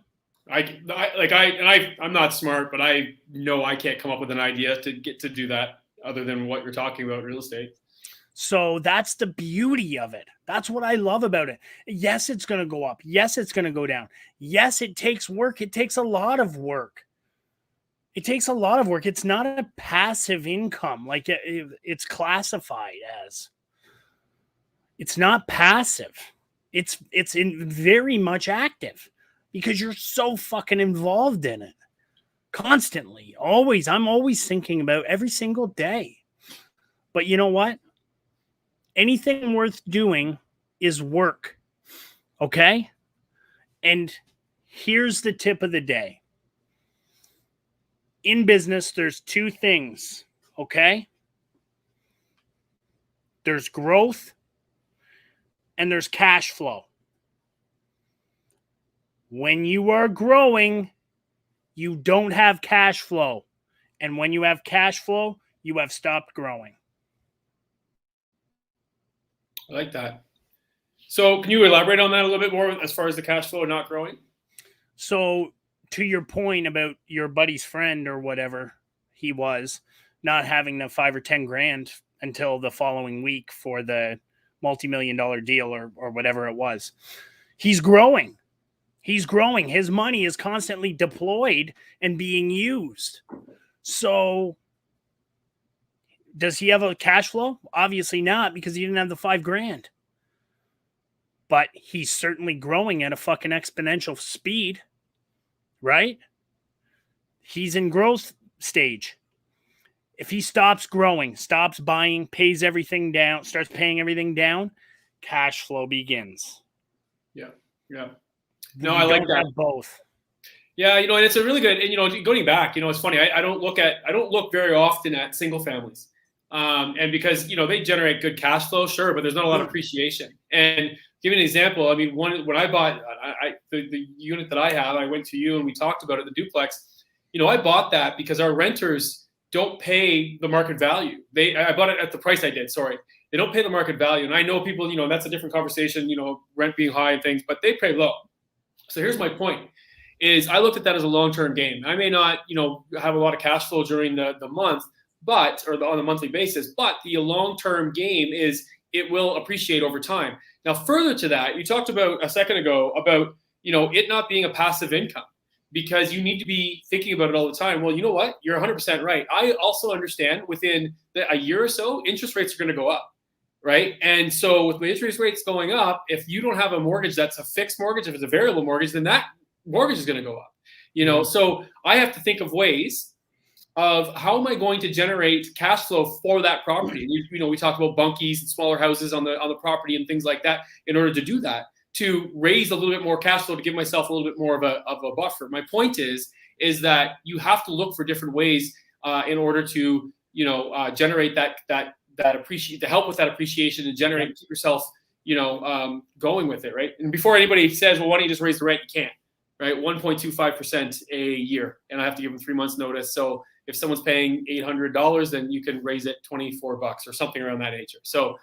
Speaker 1: I'm not smart, but I know I can't come up with an idea to get to do that other than what you're talking about, real estate.
Speaker 2: So that's the beauty of it. That's what I love about it. Yes, it's going to go up. Yes, it's going to go down. Yes, it takes work. It takes a lot of work. It's not a passive income like it's classified as. It's not passive. It's in very much active because you're so fucking involved in it constantly. Always. I'm always thinking about every single day. But you know what? Anything worth doing is work. Okay? And here's the tip of the day. In business, there's two things. Okay? There's growth and there's cash flow. When you are growing, you don't have cash flow. And when you have cash flow, you have stopped growing.
Speaker 1: I like that. So can you elaborate on that a little bit more as far as the cash flow not growing?
Speaker 2: So to your point about your buddy's friend or whatever he was not having the 5 or 10 grand until the following week for the multi-million-dollar deal or whatever it was. He's growing. He's growing. His money is constantly deployed and being used. So does he have a cash flow? Obviously not, because he didn't have the 5 grand. But he's certainly growing at a fucking exponential speed, right? He's in growth stage. If he stops growing, stops buying, pays everything down, starts paying everything down, cash flow begins.
Speaker 1: Yeah. No, I like that.
Speaker 2: Both.
Speaker 1: Yeah, and it's a really good, and going back, it's funny. I don't look very often at single families, and because they generate good cash flow, sure, but there's not a lot of appreciation. And give you an example. I mean, when I bought the unit that I have, I went to you and we talked about it, the duplex. I bought that because our renters don't pay the market value. I bought it at the price I did. Sorry, they don't pay the market value, and I know people. That's a different conversation. Rent being high and things, but they pay low. So here's my point. Is I looked at that as a long-term game. I may not, have a lot of cash flow during the month, on a monthly basis, but the long-term game is it will appreciate over time. Now, further to that, you talked about a second ago about, it not being a passive income because you need to be thinking about it all the time. Well, you know what? You're 100% right. I also understand within a year or so, interest rates are going to go up. Right. And so with the interest rates going up, if you don't have a mortgage that's a fixed mortgage, if it's a variable mortgage, then that mortgage is going to go up. So I have to think of ways of how am I going to generate cash flow for that property. We talk about bunkies and smaller houses on the property and things like that in order to do that, to raise a little bit more cash flow, to give myself a little bit more of a buffer. My point is that you have to look for different ways in order to generate that to help with that appreciation and generate, keep yourself, going with it, right? And before anybody says, well, why don't you just raise the rent? You can't, right? 1.25% a year, and I have to give them 3 months notice. So if someone's paying $800, then you can raise it $24 or something around that nature. So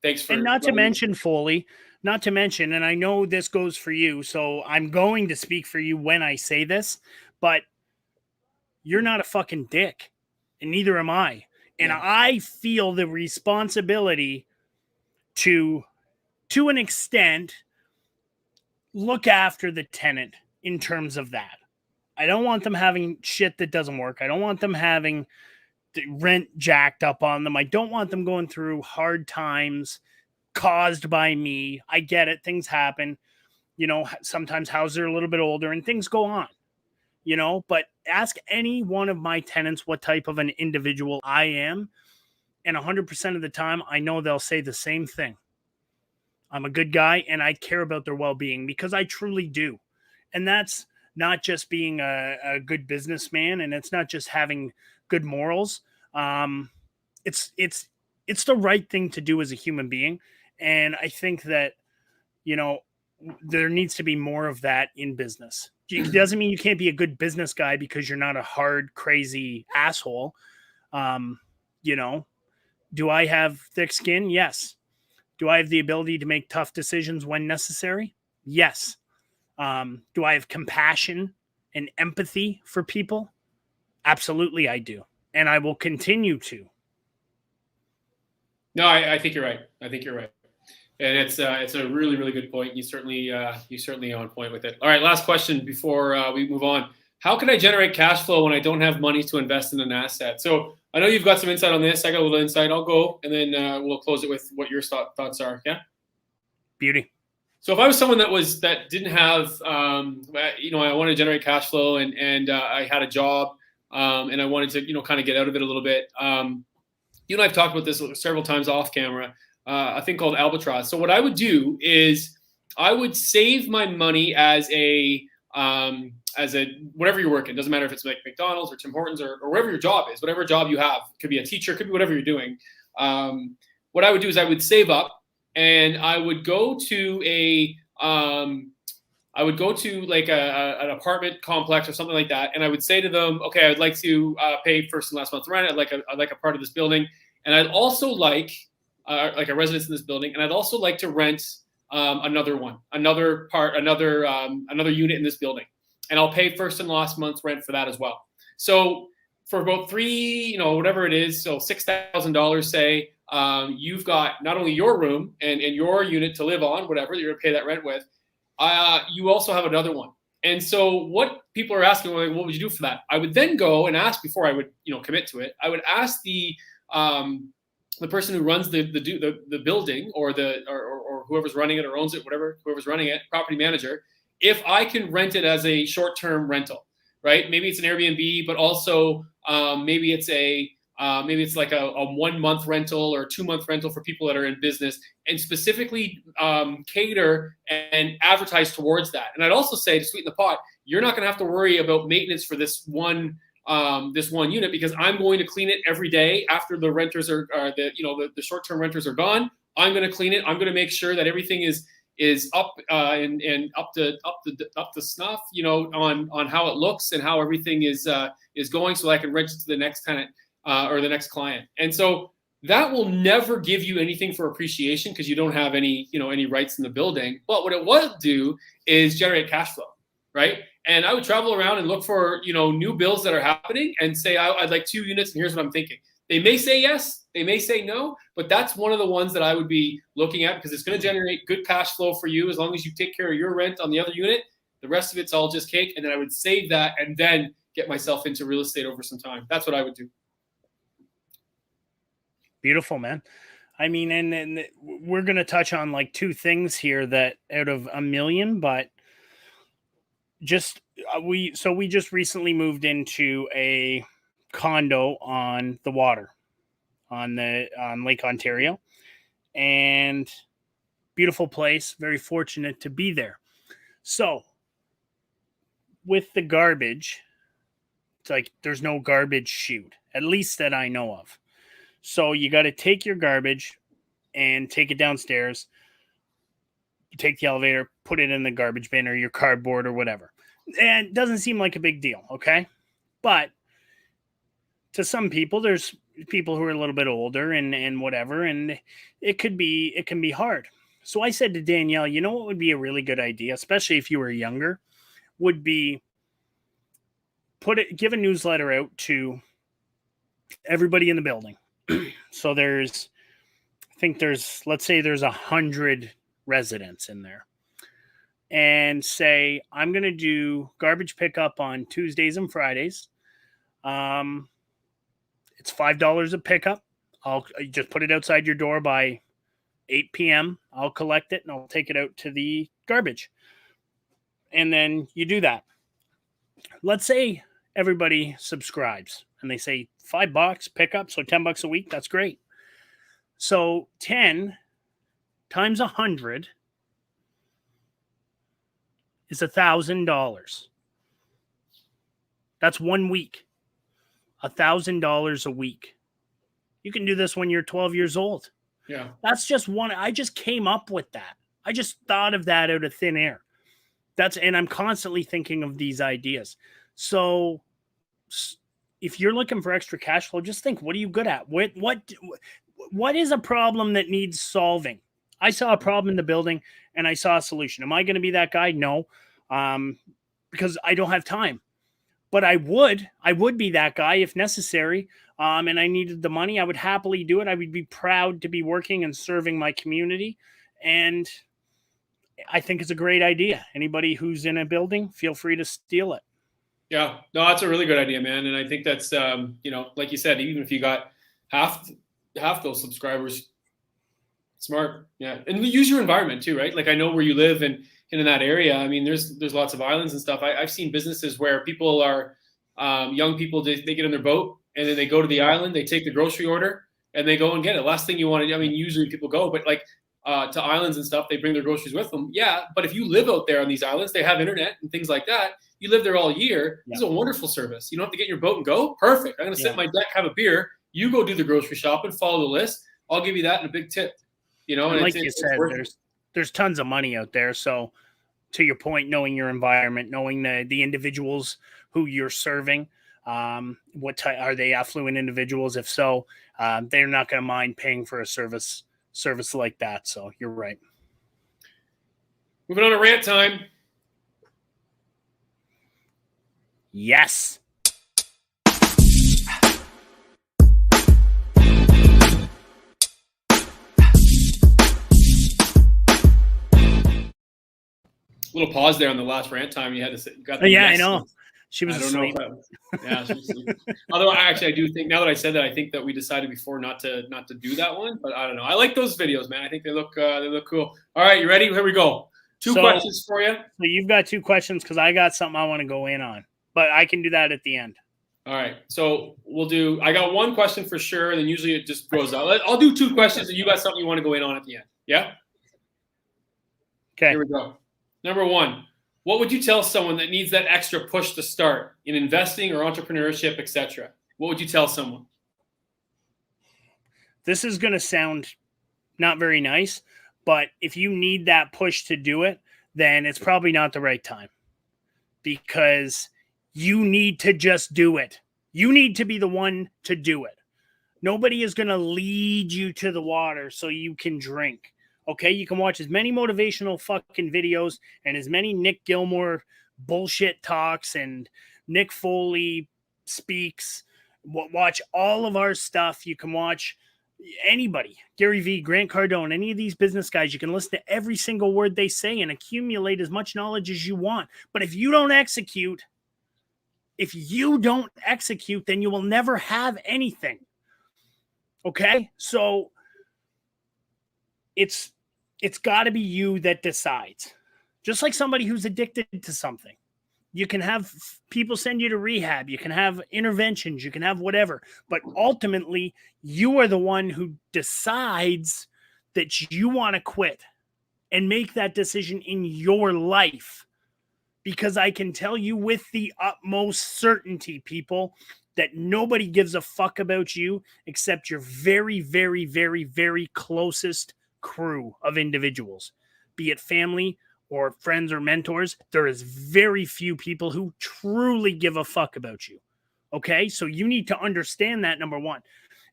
Speaker 1: thanks for.
Speaker 2: And not to mention, Foley, and I know this goes for you, so I'm going to speak for you when I say this, but you're not a fucking dick, and neither am I. And I feel the responsibility to an extent, look after the tenant in terms of that. I don't want them having shit that doesn't work. I don't want them having the rent jacked up on them. I don't want them going through hard times caused by me. I get it. Things happen. Sometimes houses are a little bit older and things go on. But ask any one of my tenants what type of an individual I am. And 100% of the time, I know they'll say the same thing. I'm a good guy and I care about their well-being because I truly do. And that's not just being a good businessman, and it's not just having good morals. It's the right thing to do as a human being. And I think that, there needs to be more of that in business. It doesn't mean you can't be a good business guy because you're not a hard, crazy asshole. Do I have thick skin? Yes. Do I have the ability to make tough decisions when necessary? Yes. Do I have compassion and empathy for people? Absolutely, I do. And I will continue to.
Speaker 1: No, I think you're right. And it's a really, really good point. You certainly on point with it. All right, last question before we move on. how can I generate cash flow when I don't have money to invest in an asset? So I know you've got some insight on this. I got a little insight. I'll go, and then we'll close it with what your thoughts are. Yeah.
Speaker 2: Beauty.
Speaker 1: So if I was someone that didn't have, I wanted to generate cash flow, and I had a job, and I wanted to, kind of get out of it a little bit. You and I've talked about this several times off camera. A thing called albatross. So what I would do is I would save my money as a whatever you're working. Doesn't matter if it's like McDonald's or Tim Hortons or wherever your job is, whatever job you have. Could be a teacher, could be whatever you're doing. What I would do is I would save up, and I would go to like an apartment complex or something like that, and I would say to them, okay, I'd like to pay first and last month's rent. I'd like a part of this building, and I'd also like a residence in this building, and I'd also like to rent another unit in this building, and I'll pay first and last month's rent for that as well. So for about whatever it is, so $6,000, say, you've got not only your room and your unit to live on, whatever you're gonna pay that rent with, you also have another one. And so what people are asking, well, what would you do for that? I would then go and ask, before I would commit to it, I would ask the person who runs the building, or whoever's running it or owns it, whoever's running it, property manager, if I can rent it as a short-term rental, right? Maybe it's an Airbnb, but also maybe it's like a 1 month rental or a 2 month rental for people that are in business, and specifically cater and advertise towards that. And I'd also say, to sweeten the pot, you're not going to have to worry about maintenance for this one unit, because I'm going to clean it every day after the renters the short-term renters are gone. I'm going to clean it. I'm going to make sure that everything is up and up to snuff, on how it looks and how everything is going, so I can rent it to the next tenant or the next client. And so that will never give you anything for appreciation, because you don't have any rights in the building. But what it will do is generate cash flow, right? And I would travel around and look for, new bills that are happening, and say, I'd like 2 units, and here's what I'm thinking. They may say yes, they may say no, but that's one of the ones that I would be looking at, because it's going to generate good cash flow for you as long as you take care of your rent on the other unit. The rest of it's all just cake. And then I would save that and then get myself into real estate over some time. That's what I would do.
Speaker 2: Beautiful, man. I mean, and we're going to touch on like 2 things here that out of a million, but we just recently moved into a condo on the water, on Lake Ontario, and beautiful place. Very fortunate to be there. So with the garbage, it's like there's no garbage chute, at least that I know of. So you got to take your garbage and take it downstairs. You take the elevator, put it in the garbage bin or your cardboard or whatever. And it doesn't seem like a big deal, okay? But to some people, there's people who are a little bit older and whatever, and it can be hard. So I said to Danielle, you know what would be a really good idea, especially if you were younger, would be give a newsletter out to everybody in the building. So let's say there's 100 residents in there, and say, I'm going to do garbage pickup on Tuesdays and Fridays. It's $5 a pickup. I'll just put it outside your door by 8 p.m. I'll collect it and I'll take it out to the garbage. And then you do that. Let's say everybody subscribes and they say $5 pickup, so $10 a week. That's great. So 10 times 100 is $1,000. That's 1 week. $1,000 a week. You can do this when you're 12 years old.
Speaker 1: Yeah.
Speaker 2: That's just one. I just came up with that. I just thought of that out of thin air. And I'm constantly thinking of these ideas. So if you're looking for extra cash flow, just think, what are you good at? What is a problem that needs solving? I saw a problem in the building and I saw a solution. Am I going to be that guy? No, because I don't have time. But I would be that guy if necessary. And I needed the money. I would happily do it. I would be proud to be working and serving my community. And I think it's a great idea. Anybody who's in a building, feel free to steal it.
Speaker 1: Yeah, no, that's a really good idea, man. And I think that's, like you said, even if you got half half those subscribers, smart. Yeah, and use your environment too, right? Like I know where you live and in that area. I mean, there's lots of islands and stuff. I've seen businesses where people are young people. They get on their boat and then they go to the island. They take the grocery order and they go and get it. Last thing you want to, I mean, usually people go, but like to islands and stuff, they bring their groceries with them. Yeah, but if you live out there on these islands, they have internet and things like that. You live there all year. This is a wonderful service. You don't have to get in your boat and go. Perfect. I'm going to sit in my deck, have a beer. You go do the grocery shopping, follow the list. I'll give you that and a big tip. And
Speaker 2: like you said, there's tons of money out there. So to your point, knowing your environment, knowing the individuals who you're serving, what type are they affluent individuals? If so, they're not going to mind paying for a service like that. So you're right.
Speaker 1: Moving on to rant time.
Speaker 2: Yes.
Speaker 1: Little pause there on the last rant time. You had to say,
Speaker 2: I know. She was asleep.
Speaker 1: Yeah, she was asleep. Although actually, I do think now that I said that, I think that we decided before not to do that one. But I don't know. I like those videos, man. I think they look cool. All right, you ready? Here we go. Two questions for you.
Speaker 2: So you've got two questions because I got something I want to go in on, but I can do that at the end.
Speaker 1: All right. So we'll do. I got one question for sure, and then usually it just goes out. I'll do two questions, and you got something you want to go in on at the end. Yeah.
Speaker 2: Okay.
Speaker 1: Here we go. Number one, what would you tell someone that needs that extra push to start in investing or entrepreneurship, etc.? What would you tell someone?
Speaker 2: This is going to sound not very nice, but if you need that push to do it, then it's probably not the right time because you need to just do it. You need to be the one to do it. Nobody is going to lead you to the water so you can drink. Okay, you can watch as many motivational fucking videos and as many Nick Gilmore bullshit talks and Nick Foley speaks. Watch all of our stuff. You can watch anybody, Gary Vee, Grant Cardone, any of these business guys. You can listen to every single word they say and accumulate as much knowledge as you want. But if you don't execute, then you will never have anything. Okay, so it's got to be you that decides. Just like somebody who's addicted to something. You can have people send you to rehab. You can have interventions. You can have whatever. But ultimately, you are the one who decides that you want to quit and make that decision in your life. Because I can tell you with the utmost certainty, people, that nobody gives a fuck about you except your very, very, very, very closest crew of individuals, be it family or friends or mentors. There is very few people who truly give a fuck about you. Okay, so you need to understand that, number one.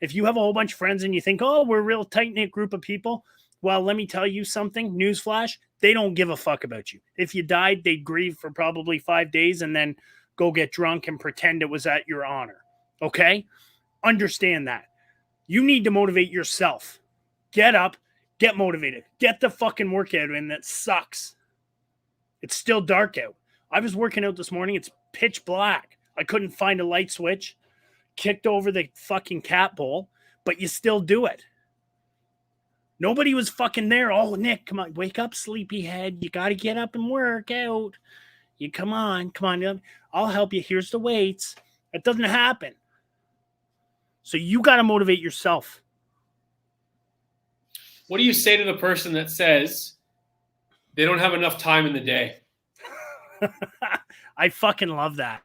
Speaker 2: If you have a whole bunch of friends and you think, oh, we're a real tight-knit group of people, well, let me tell you something, newsflash, they don't give a fuck about you. If you died, they'd grieve for probably 5 days and then go get drunk and pretend it was at your honor. Okay, understand that. You need to motivate yourself. Get up. Get motivated. Get the fucking workout in that sucks. It's still dark out. I was working out this morning. It's pitch black. I couldn't find a light switch. Kicked over the fucking cat bowl, but you still do it. Nobody was fucking there. Oh, Nick, come on. Wake up, sleepyhead. You got to get up and work out. Come on. I'll help you. Here's the weights. That doesn't happen. So you got to motivate yourself.
Speaker 1: What do you say to the person that says they don't have enough time in the day?
Speaker 2: I fucking love that.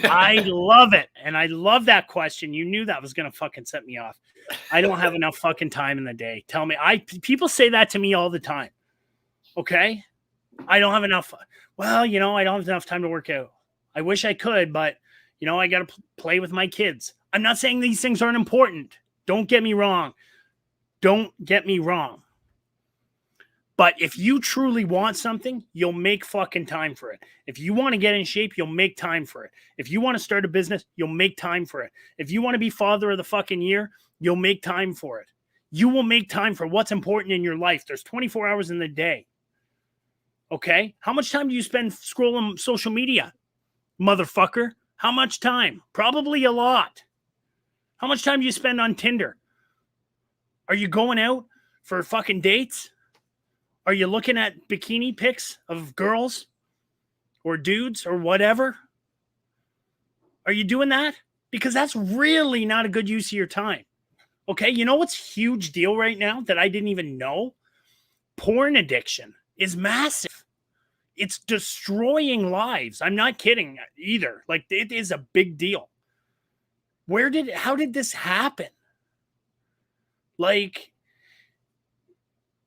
Speaker 2: I love it. And I love that question. You knew that was going to fucking set me off. I don't have enough fucking time in the day. Tell me. People say that to me all the time. Okay? I don't have enough. Well, I don't have enough time to work out. I wish I could, but, I got to play with my kids. I'm not saying these things aren't important. Don't get me wrong. But if you truly want something, you'll make fucking time for it. If you want to get in shape, you'll make time for it. If you want to start a business, you'll make time for it. If you want to be father of the fucking year, you'll make time for it. You will make time for what's important in your life. There's 24 hours in the day. Okay? How much time do you spend scrolling social media? motherfucker. How much time? Probably a lot. How much time do you spend on Tinder? Are you going out for fucking dates? Are you looking at bikini pics of girls or dudes or whatever? Are you doing that? Because that's really not a good use of your time. Okay, you know what's a huge deal right now that I didn't even know? Porn addiction is massive. It's destroying lives. I'm not kidding either. Like, it is a big deal. How did this happen? Like,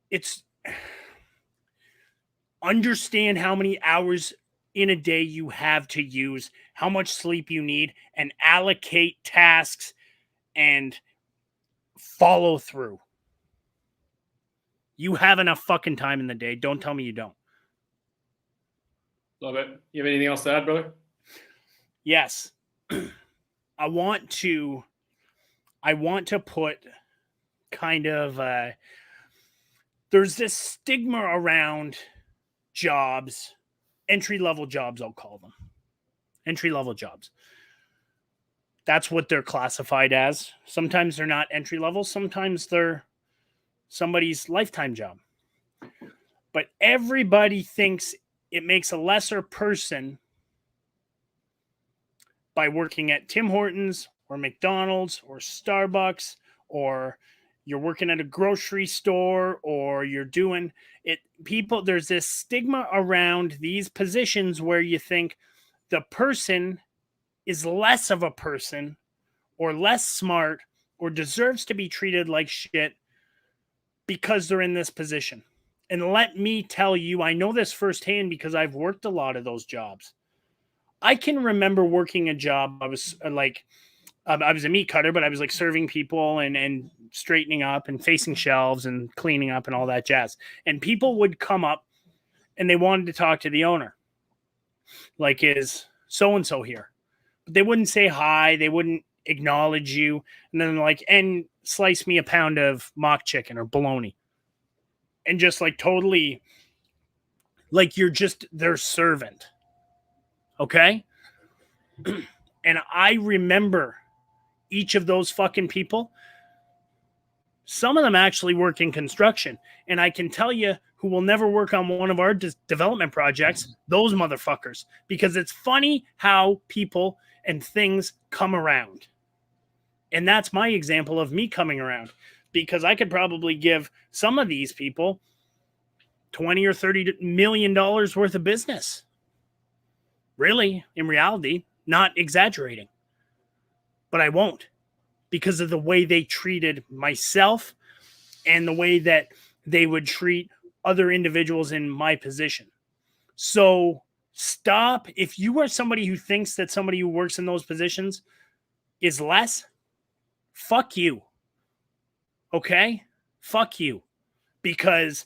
Speaker 2: it's understand how many hours in a day you have to use, how much sleep you need, and allocate tasks and follow through. You have enough fucking time in the day. Don't tell me you don't.
Speaker 1: Love it. You have anything else to add, brother?
Speaker 2: Yes. I want to put kind of there's this stigma around jobs, entry-level jobs, I'll call them. Entry-level jobs. That's what they're classified as. Sometimes they're not entry-level, sometimes they're somebody's lifetime job. But everybody thinks it makes a lesser person by working at Tim Hortons or McDonald's or Starbucks, or you're working at a grocery store, or you're doing it. People, there's this stigma around these positions where you think the person is less of a person or less smart or deserves to be treated like shit because they're in this position. And let me tell you, I know this firsthand because I've worked a lot of those jobs. I can remember working a job. I was I was a meat cutter, but I was like serving people and straightening up and facing shelves and cleaning up and all that jazz. And people would come up and they wanted to talk to the owner. Like, is so-and-so here? But they wouldn't say hi. They wouldn't acknowledge you. And then like, and slice me a pound of mock chicken or bologna. And just like totally, like you're just their servant. Okay? And I remember each of those fucking people. Some of them actually work in construction. And I can tell you who will never work on one of our development projects, those motherfuckers. Because it's funny how people and things come around. And that's my example of me coming around. Because I could probably give some of these people $20 or $30 million worth of business. Really, in reality, not exaggerating. But I won't, because of the way they treated myself and the way that they would treat other individuals in my position. So stop. If you are somebody who thinks that somebody who works in those positions is less, fuck you. Okay? Fuck you. Because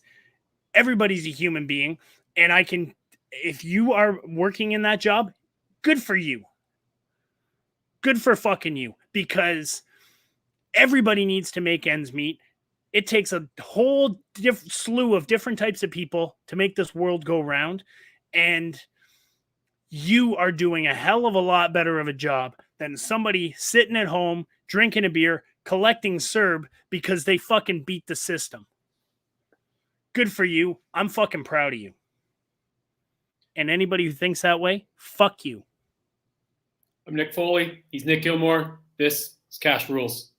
Speaker 2: everybody's a human being. And if you are working in that job, good for you. Good for fucking you. Because everybody needs to make ends meet. It takes a whole slew of different types of people to make this world go round. And you are doing a hell of a lot better of a job than somebody sitting at home, drinking a beer, collecting CERB because they fucking beat the system. Good for you. I'm fucking proud of you. And anybody who thinks that way, fuck you.
Speaker 1: I'm Nick Foley. He's Nick Gilmore. This is Cashrules.